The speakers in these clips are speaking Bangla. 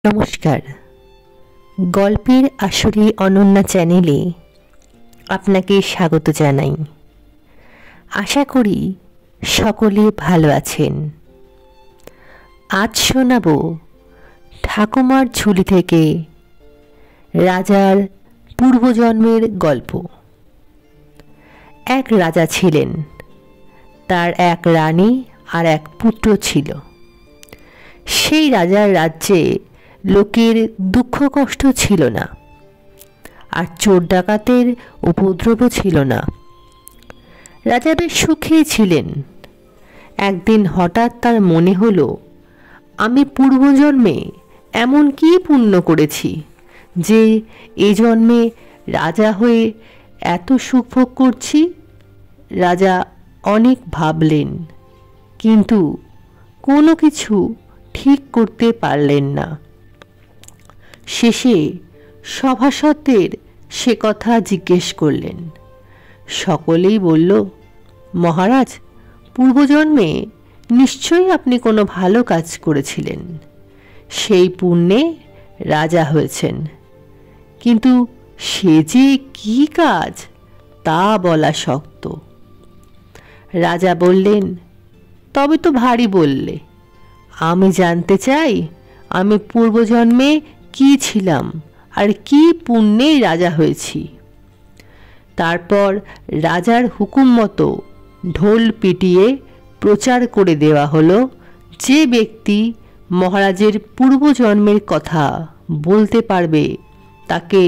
নমস্কার। গল্পের আসরে অনন্যা চ্যানেলে আপনাকে স্বাগত জানাই। আশা করি সকলে ভালো আছেন। আজ শোনাব ঠাকুমার ঝুলি থেকে রাজার পূর্বজন্মের গল্প। এক রাজা ছিলেন, তার এক রানী আর এক পুত্র ছিল। সেই রাজার রাজ্যে লোকের দুঃখ কষ্ট ছিল না, আর চোর ডাকাতের উপদ্রবও ছিল না। রাজা বেশ সুখেই ছিলেন। একদিন হঠাৎ তার মনে হলো, আমি পূর্বজন্মে এমন কী পুণ্য করেছি যে এ জন্মে রাজা হয়ে এত সুখ ভোগ করছি। রাজা অনেক ভাবলেন, কিন্তু কোনো কিছু ঠিক করতে পারলেন না। শেষে সভাসদদের সে কথা জিজ্ঞেস করলেন। সকলেই বলল, মহারাজ, পূর্বজন্মে নিশ্চয়ই আপনি কোনো ভালো কাজ করেছিলেন, সেই পুণ্যে রাজা হয়েছেন। কিন্তু সে যে কী কাজ তা বলা শক্ত। রাজা বললেন, তবে তো ভারী বললে। আমি জানতে চাই, আমি পূর্বজন্মে কী ছিলাম আর কী পুণ্যে রাজা হয়েছি। তারপর রাজার হুকুম মতো ঢোল পিটিয়ে প্রচার করে দেওয়া হলো, যে ব্যক্তি মহারাজের পূর্বজন্মের কথা বলতে পারবে তাকে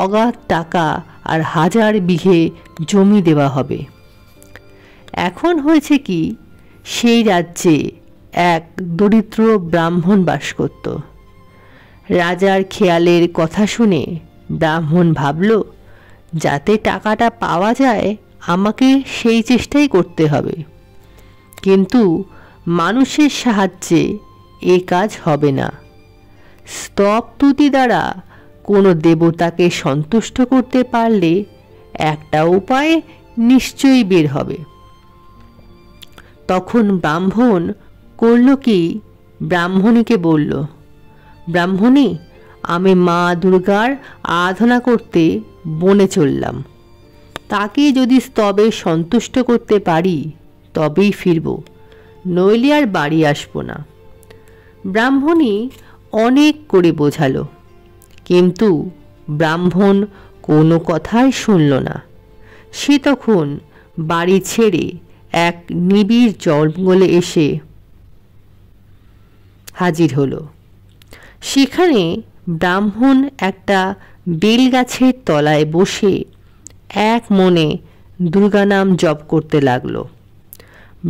অগাধ টাকা আর 1000 বিঘে জমি দেওয়া হবে। এখন হয়েছে কি, সেই রাজ্যে এক দরিদ্র ব্রাহ্মণ বাস করত। রাজার খেয়ালের কথা শুনে ব্রাহ্মণ ভাবল, যাতে টাকাটা পাওয়া যায় আমাকে সেই চেষ্টাই করতে হবে। কিন্তু মানুষের সাহায্যে এ কাজ হবে না। স্তব তুতি দ্বারা কোনো দেবতাকে সন্তুষ্ট করতে পারলে একটা উপায় নিশ্চয়ই বের হবে। তখন ব্রাহ্মণ করল কি, ব্রাহ্মণীকে বলল, ব্রাহ্মণী, আমি মা দুর্গার আরাধনা করতে বনে চললাম। তাকে যদি স্তবে সন্তুষ্ট করতে পারি তবেই ফিরব, নইলে আর বাড়ি আসব না। ব্রাহ্মণী অনেক করে বোঝালো, কিন্তু ব্রাহ্মণ কোনো কথাই শুনল না। সে তখন বাড়ি ছেড়ে এক নিবিড় জঙ্গলে এসে হাজির হলো। সেখানে ব্রাহ্মণ একটা বেলগাছের তলায় বসে এক মনে দুর্গা নাম জপ করতে লাগলো।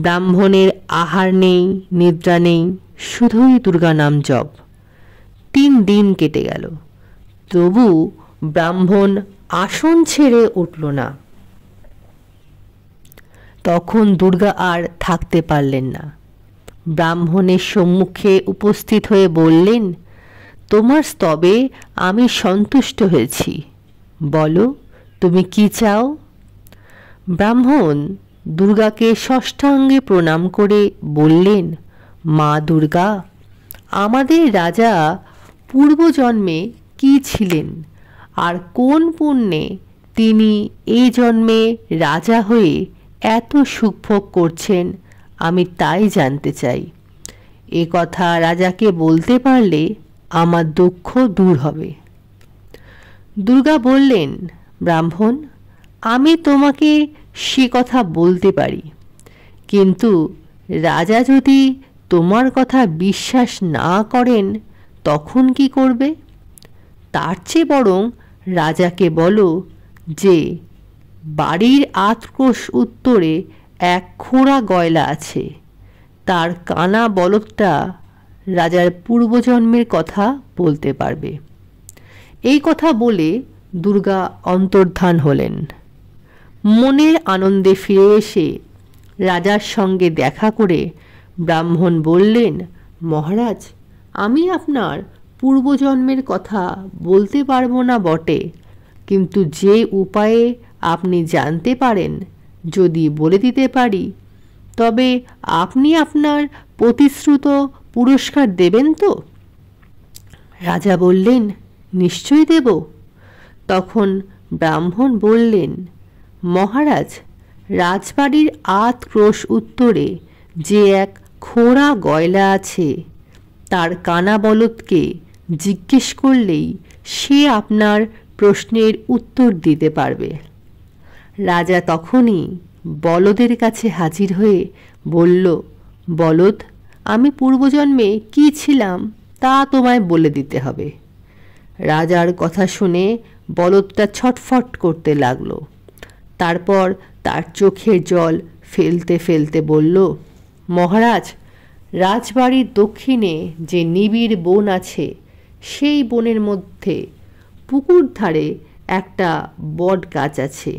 ব্রাহ্মণের আহার নেই, নিদ্রা নেই, শুধুই দুর্গা নাম জপ। 3 দিন কেটে গেল, তবু ব্রাহ্মণ আসন ছেড়ে উঠল না। তখন দুর্গা আর থাকতে পারলেন না। ব্রাহ্মণের সম্মুখে উপস্থিত হয়ে বললেন, তোমার স্তবে আমি সন্তুষ্ট হয়েছি, বলো তুমি কি চাও। ব্রাহ্মণ দুর্গাকে ষষ্ঠাঙ্গে প্রণাম করে বললেন, মা দুর্গা, আমাদের রাজা পূর্বজন্মে কি ছিলেন আর কোন পুণ্যে তিনি এই জন্মে রাজা হয়ে এত সুখভোগ করছেন, আমি তাই জানতে চাই। এ কথা রাজাকে বলতে পারলে আমার দুঃখ দূর হবে। দুর্গা বললেন, ব্রাহ্মণ, আমি তোমাকে সে কথা বলতে পারি, কিন্তু রাজা যদি তোমার কথা বিশ্বাস না করেন তখন কি করবে? তার চেয়ে বরং রাজাকে বলো যে বাড়ির 8 ক্রোশ উত্তরে এক খোঁড়া গয়লা আছে, তার কানা বলদটা রাজার পূর্বজন্মের কথা বলতে পারবে। এই কথা বলে দুর্গা অন্তর্ধান হলেন। মনের আনন্দে ফিরে এসে রাজার সঙ্গে দেখা করে ব্রাহ্মণ বললেন, মহারাজ, আমি আপনার পূর্বজন্মের কথা বলতে পারবো না বটে, কিন্তু যে উপায়ে আপনি জানতে পারেন যদি বলে দিতে পারি, তবে আপনি আপনার প্রতিশ্রুত পুরস্কার দেবেন তো? রাজা বললেন, নিশ্চয়ই দেব। তখন ব্রাহ্মণ বললেন, মহারাজ, রাজবাড়ির ৮ ক্রোশ উত্তরে যে এক খোঁড়া গয়লা আছে, তার কানা বলদকে জিজ্ঞেস করলেই সে আপনার প্রশ্নের উত্তর দিতে পারবে। রাজা তখনই বলদের কাছে হাজির হয়ে বলল, বলদ, আমি পূর্বজন্মে কী ছিলাম তা তোমায় বলে দিতে হবে। রাজার কথা শুনে বলদটা ছটফট করতে লাগলো। তারপর তার চোখের জল ফেলতে ফেলতে বলল, মহারাজ, রাজবাড়ির দক্ষিণে যে নিবিড় বন আছে, সেই বনের মধ্যে পুকুর ধারে একটা বট গাছ আছে।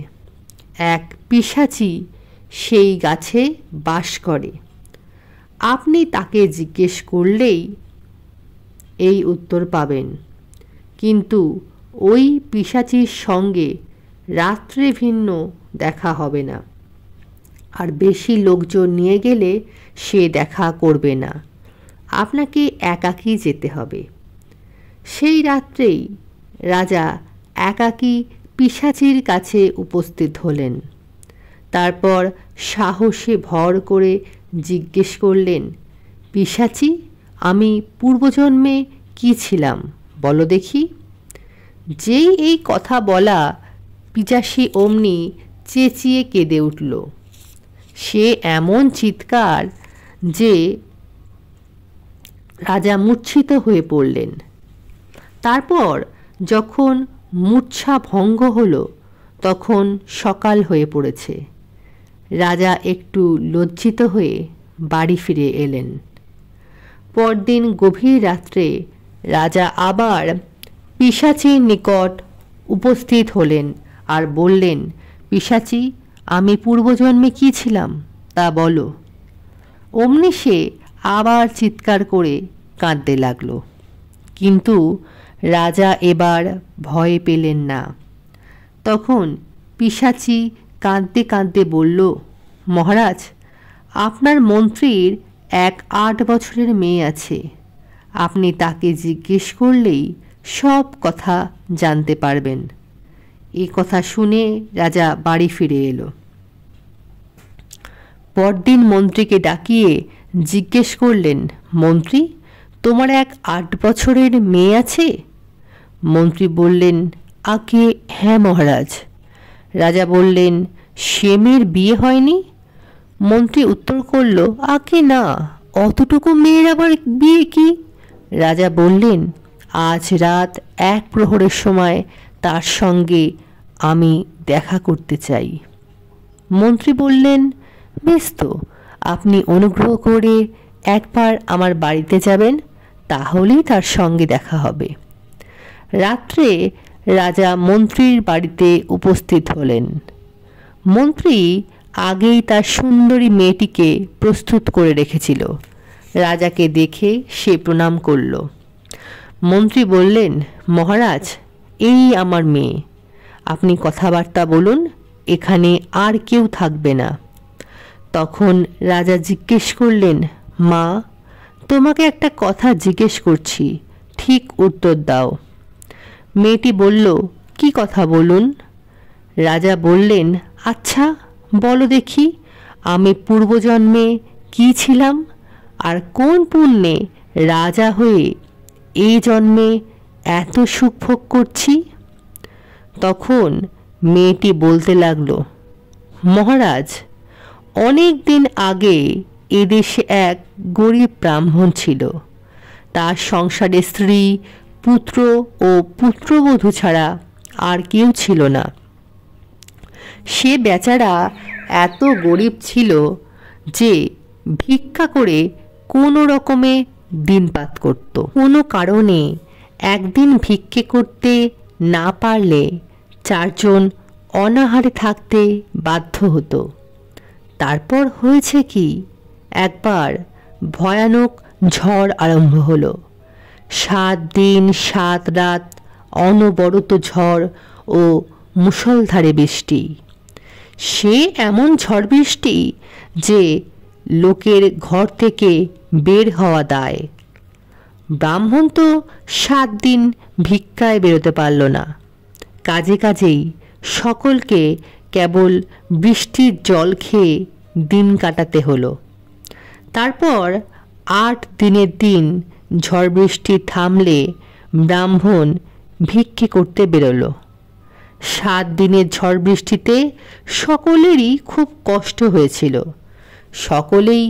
এক পিশাচী সেই গাছে বাস করে। আপনি তাকে জিজ্ঞেস করলেই এই উত্তর পাবেন। কিন্তু ওই পিশাচীর সঙ্গে রাত্রে ভিন্ন দেখা হবে না, আর বেশি লোকজন নিয়ে গেলে সে দেখা করবে না। আপনাকে একাকী যেতে হবে। সেই রাত্রেই রাজা একাকী পিশাচীর কাছে উপস্থিত হলেন। তারপর সাহসে ভর করে জিজ্ঞেস করলেন, পিশাচী, আমি পূর্বজন্মে কি ছিলাম বলো দেখি। যেই এই কথা বলা, পিশাচী অমনি চেঁচিয়ে কেঁদে উঠল। সে এমন চিৎকার যে রাজা মূর্ছিত হয়ে পড়লেন। তারপর যখন মূর্ছা ভঙ্গ হলো, তখন সকাল হয়ে পড়েছে। রাজা একটু লজ্জিত হয়ে বাড়ি ফিরে এলেন। পরদিন গভীর রাত্রে রাজা আবার পিশাচীর নিকট উপস্থিত হলেন আর বললেন, পিশাচী, আমি পূর্বজন্মে কী ছিলাম তা বলো। অমনি সে আবার চিৎকার করে কাঁদতে লাগল। কিন্তু রাজা এবার ভয় পেলেন না। তখন পিশাচী কাঁদতে কাঁদতে বলল, মহারাজ, আপনার মন্ত্রীর এক ৮ বছরের মেয়ে আছে। আপনি তাকে জিজ্ঞেস করলেই সব কথা জানতে পারবেন। এ কথা শুনে রাজা বাড়ি ফিরে এলো। পরদিন মন্ত্রীকে ডাকিয়ে জিজ্ঞেস করলেন, মন্ত্রী, তোমার এক ৮ বছরের মেয়ে আছে? মন্ত্রী বললেন, আগে হ্যাঁ মহারাজ। রাজা বললেন, সে মেয়ের বিয়ে হয়নি? মন্ত্রী উত্তর করল, আগে না, অতটুকু মেয়ের আবার বিয়ে কি? রাজা বললেন, আজ রাত ১ প্রহরের সময় তার সঙ্গে আমি দেখা করতে চাই। মন্ত্রী বললেন, বেশ তো, আপনি অনুগ্রহ করে একবার আমার বাড়িতে যাবেন, তাহলেই তার সঙ্গে দেখা হবে। রাত্রে রাজা মন্ত্রীর বাড়িতে উপস্থিত হলেন। মন্ত্রী আগেই তার সুন্দরী মেয়েটিকে প্রস্তুত করে রেখেছিল। রাজাকে দেখে সে প্রণাম করল। মন্ত্রী বললেন, মহারাজ, এই আমার মেয়ে। আপনি কথাবার্তা বলুন, এখানে আর কেউ থাকবে না। তখন রাজা জিজ্ঞেস করলেন, মা, তোমাকে একটা কথা জিজ্ঞেস করছি, ঠিক উত্তর দাও। মেয়েটি বলল, কি কথা বলুন। রাজা বললেন, আচ্ছা বলো দেখি, আমি পূর্বজন্মে কি ছিলাম, আর কোন পুণ্যে রাজা হয়ে এই জন্মে এত সুখ ভোগ করছি। তখন মেয়েটি বলতে লাগলো, মহারাজ, অনেক দিন আগে এদেশে এক গরিব ব্রাহ্মণ ছিল। তার সংসারে স্ত্রী, পুত্র ও পুত্রবধূ ছাড়া আর কেউ ছিল না। সে বেচারা এত গরিব ছিল যে ভিক্ষা করে কোনো রকমে দিনপাত করত। কোনো কারণে একদিন ভিক্ষে করতে না পারলে 4 জন অনাহারে থাকতে বাধ্য হতো। তারপর হয়েছে কি, একবার ভয়ানক ঝড় আরম্ভ হলো। 7 দিন 7 রাত অনবরত ঝড় ও মুষলধারে বৃষ্টি। সে এমন ঝড় বৃষ্টি যে লোকের ঘর থেকে বের হওয়া দায়। ব্রাহ্মণ তো 7 দিন ভিক্ষায় বেরোতে পারল না। কাজে কাজেই সকলকে কেবল বৃষ্টির জল খেয়ে দিন কাটাতে হলো। তারপর 8 দিনের দিন ঝড় বৃষ্টি থামলে ব্রাহ্মণ ভিক্ষে করতে বেরোলো। 7 দিনের ঝড় বৃষ্টিতে সকলেরই খুব কষ্ট হয়েছিল। সকলেই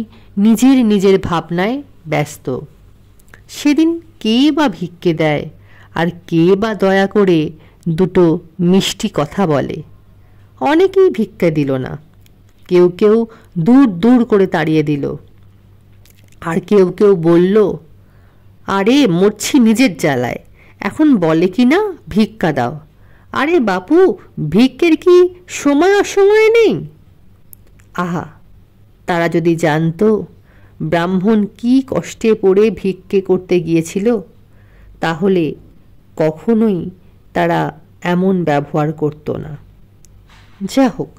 নিজের নিজের ভাবনায় ব্যস্ত। সেদিন কে বা ভিক্ষে দেয়, আর কে বা দয়া করে দুটো মিষ্টি কথা বলে। অনেকেই ভিক্ষা দিল না। কেউ কেউ দূর দূর করে তাড়িয়ে দিল। আর কেউ কেউ বলল, আরে মরছি নিজের জ্বালায়, এখন বলে কি না ভিক্ষা দাও। আরে বাপু, ভিক্ষের কি সময় অসময়ে নেই? আহা, তারা যদি জানতো ব্রাহ্মণ কি কষ্টে পড়ে ভিক্ষে করতে গিয়েছিল, তাহলে কখনোই তারা এমন ব্যবহার করতো না। যা হোক,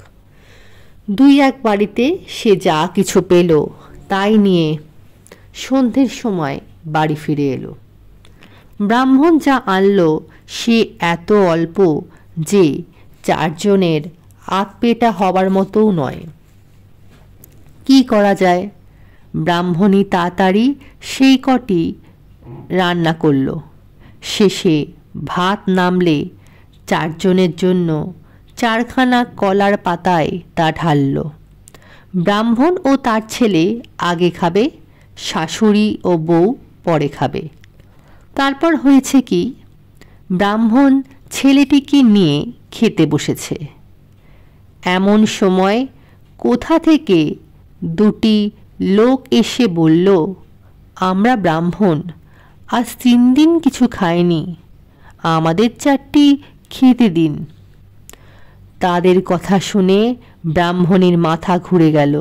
2-1 বাড়িতে সে যা কিছু পেল তাই নিয়ে সন্ধ্যের সময় বাড়ি ফিরে এলো। ব্রাহ্মণ যা আনলো সে এত অল্প যে 4 জনের আধপেটা হবার মতোও নয়। কি করা যায়? ব্রাহ্মণী তাড়াতাড়ি সেই কটি রান্না করল। শেষে ভাত নামলে 4 জনের জন্য 4খানা কলার পাতায় তা ঢালল। ব্রাহ্মণ ও তার ছেলে আগে খাবে, শাশুড়ি ও বউ পরে খাবে। তারপর হয়েছে কি, ব্রাহ্মণ ছেলেটিকে নিয়ে খেতে বসেছে। এমন সময় কোথা থেকে 2টি লোক এসে বলল, আমরা ব্রাহ্মণ, আজ 3 দিন কিছু খাইনি, আমাদের 4টি খেতে দিন। তাদের কথা শুনে ব্রাহ্মণের মাথা ঘুরে গেল।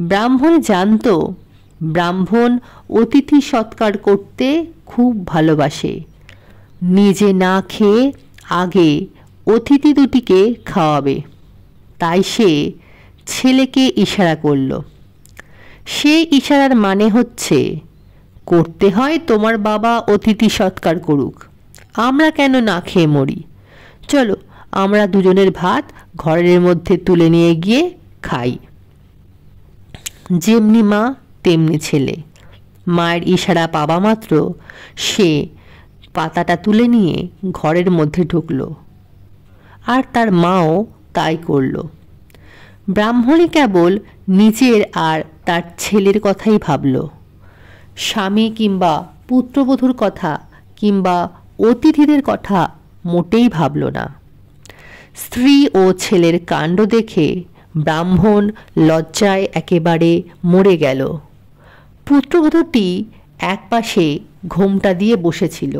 ব্রাহ্মণ জানত ব্রাহ্মণ অতিথি সৎকার করতে খুব ভালোবাসে। নিজে না খেয়ে আগে অতিথি দুটিকে খাওয়াবে। তাই সে ছেলেকে ইশারা করল। সে ইশারার মানে হচ্ছে, করতে হয় তোমার বাবা অতিথি সৎকার করুক, আমরা কেন না খেয়ে মরি। চলো, আমরা দুজনের ভাত ঘরের মধ্যে তুলে নিয়ে গিয়ে খাই। যেমনি মা তেমনি ছেলে। মায়ের ইশারা পাবা মাত্র সে পাতাটা তুলে নিয়ে ঘরের মধ্যে ঢুকল, আর তার মাও তাই করল। ব্রাহ্মণী কেবল নিজের আর তার ছেলের কথাই ভাবল। স্বামী কিংবা পুত্রবধূর কথা কিংবা অতিথিদের কথা মোটেই ভাবল না। স্ত্রী ও ছেলের কাণ্ড দেখে ব্রাহ্মণ লজ্জায় একেবারে মরে গেল। পুত্রবধূটি একপাশে ঘোমটা দিয়ে বসেছিল।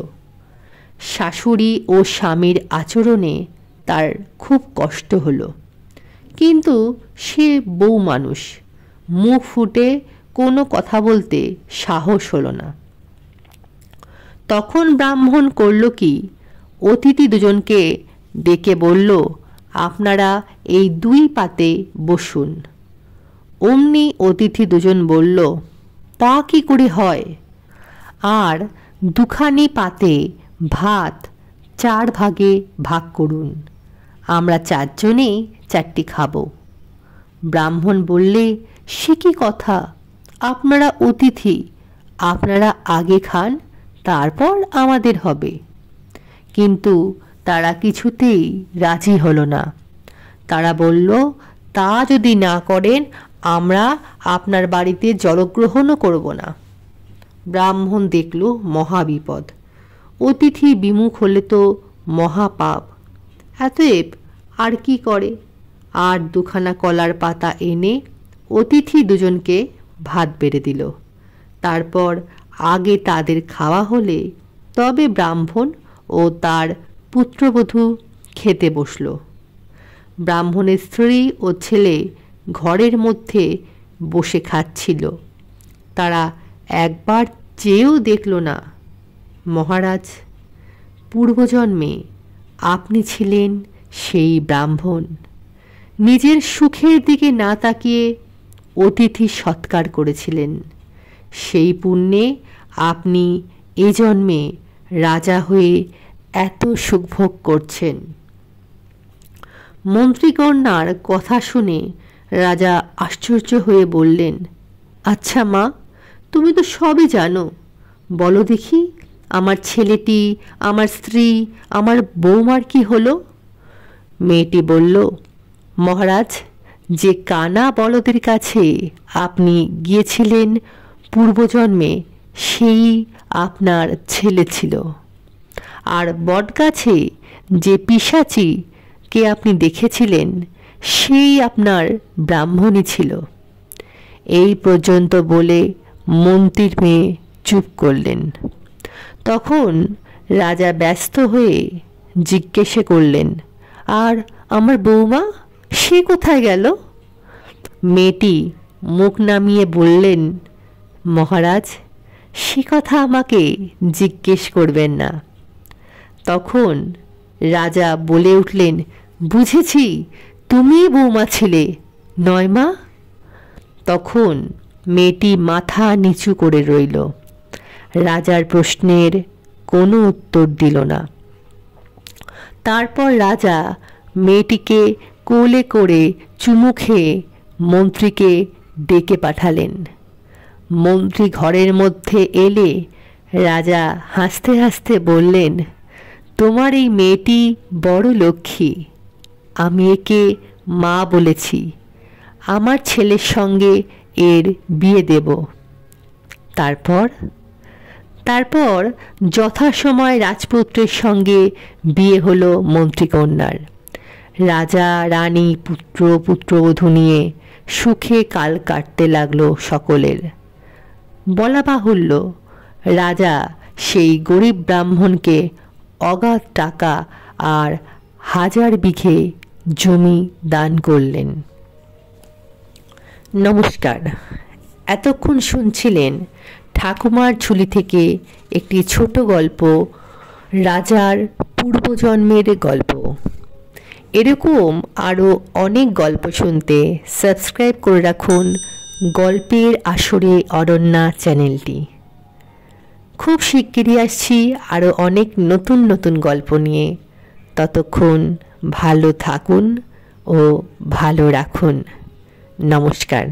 শাশুড়ি ও স্বামীর আচরণে তার খুব কষ্ট হলো, কিন্তু সে বউ মানুষ, মুখ ফুটে কোনো কথা বলতে সাহস হলো না। তখন ব্রাহ্মণ করল কি, অতিথি দুজনকে ডেকে বলল, আপনারা এই 2 পাতে বসুন। অমনি অতিথি দুজন বলল, তা কি করে হয়? আর 2খানি পাতে ভাত 4 ভাগে ভাগ করুন, আমরা 4 জনেই 4টি খাবো। ব্রাহ্মণ বললে, সে কি কথা, আপনারা অতিথি, আপনারা আগে খান, তারপর আমাদের হবে। কিন্তু তারা কিছুতেই রাজি হলো না। তারা বলল, তা যদি না করেন আমরা আপনার বাড়িতে জলগ্রহণও করব না। ব্রাহ্মণ দেখল মহাবিপদ, অতিথি বিমুখ হলে তো মহাপাপ। অতএব আর কি করে, আর 2খানা কলার পাতা এনে অতিথি দুজনকে ভাত বেড়ে দিল। তারপর আগে তাদের খাওয়া হলে তবে ব্রাহ্মণ ও তার পুত্রবধূ খেতে বসল। ব্রাহ্মণের স্ত্রী ও ছেলে ঘরের মধ্যে বসে খাচ্ছিল। তারা একবার চেয়েও দেখল না, মহারাজ, পূর্বজন্মে আপনি ছিলেন সেই ব্রাহ্মণ, নিজের সুখের দিকে না তাকিয়ে অতিথি সৎকার করেছিলেন। সেই পুণ্যে আপনি এ জন্মে রাজা হয়ে এত সুখভোগ করছেন। মন্ত্রীকন্যার কথা শুনে রাজা আশ্চর্য হয়ে বললেন, আচ্ছা মা, তুমি তো সবই জানো, বলো দেখি আমার ছেলেটি, আমার স্ত্রী, আমার বৌমার কি হলো? মেয়েটি বলল, মহারাজ, যে কানা বলদের কাছে আপনি গিয়েছিলেন পূর্বজন্মে সেই আপনার ছেলে ছিল, আর বটগাছে যে পিশাচীকে আপনি দেখেছিলেন সেই আপনার ব্রাহ্মণী ছিল। এই পর্যন্ত বলে মন্ত্রীর মেয়ে চুপ করলেন। তখন রাজা ব্যস্ত হয়ে জিজ্ঞেস করলেন, আর আমার বৌমা, সে কোথায় গেল? মেয়েটি মুখ নামিয়ে বললেন, মহারাজ, সে কথা আমাকে জিজ্ঞেস করবেন না। তখন রাজা বলে উঠলেন, বুঝেছি, তুমিই বৌমা ছিলে, নয় মা? তখন মেয়েটি মাথা নিচু করে রইল, রাজার প্রশ্নের কোনো উত্তর দিল না। তারপর রাজা মেয়েটিকে কোলে করে চুমু খেয়ে মন্ত্রীকে ডেকে পাঠালেন। মন্ত্রী ঘরের মধ্যে এলে রাজা হাসতে হাসতে বললেন, তোমার এই মেয়েটি বড় লক্ষ্মী, আমি একে মা বলেছি, আমার ছেলের সঙ্গে এর বিয়ে দেব। তারপর যথাসময় রাজপুত্রের সঙ্গে বিয়ে হলো মন্ত্রীকন্যার। রাজা, রানী, পুত্র, পুত্রবধূ নিয়ে সুখে কাল কাটতে লাগলো সকলের। বলা বাহুল্য, রাজা সেই গরিব ব্রাহ্মণকে অগাধ টাকা আর 1000 বিঘে জমি দান করলেন। নমস্কার, এতক্ষণ শুনছিলেন ঠাকুমার ঝুলি থেকে একটি ছোট গল্প, রাজার পূর্বজন্মের গল্প। এরকম আরও অনেক গল্প শুনতে সাবস্ক্রাইব করে রাখুন গল্পের আসরে অরণ্যা চ্যানেলটি। খুব শিগগিরই আসছি আরও অনেক নতুন নতুন গল্প নিয়ে। ততক্ষণ ভালো থাকুন ও ভালো রাখুন। নমস্কার।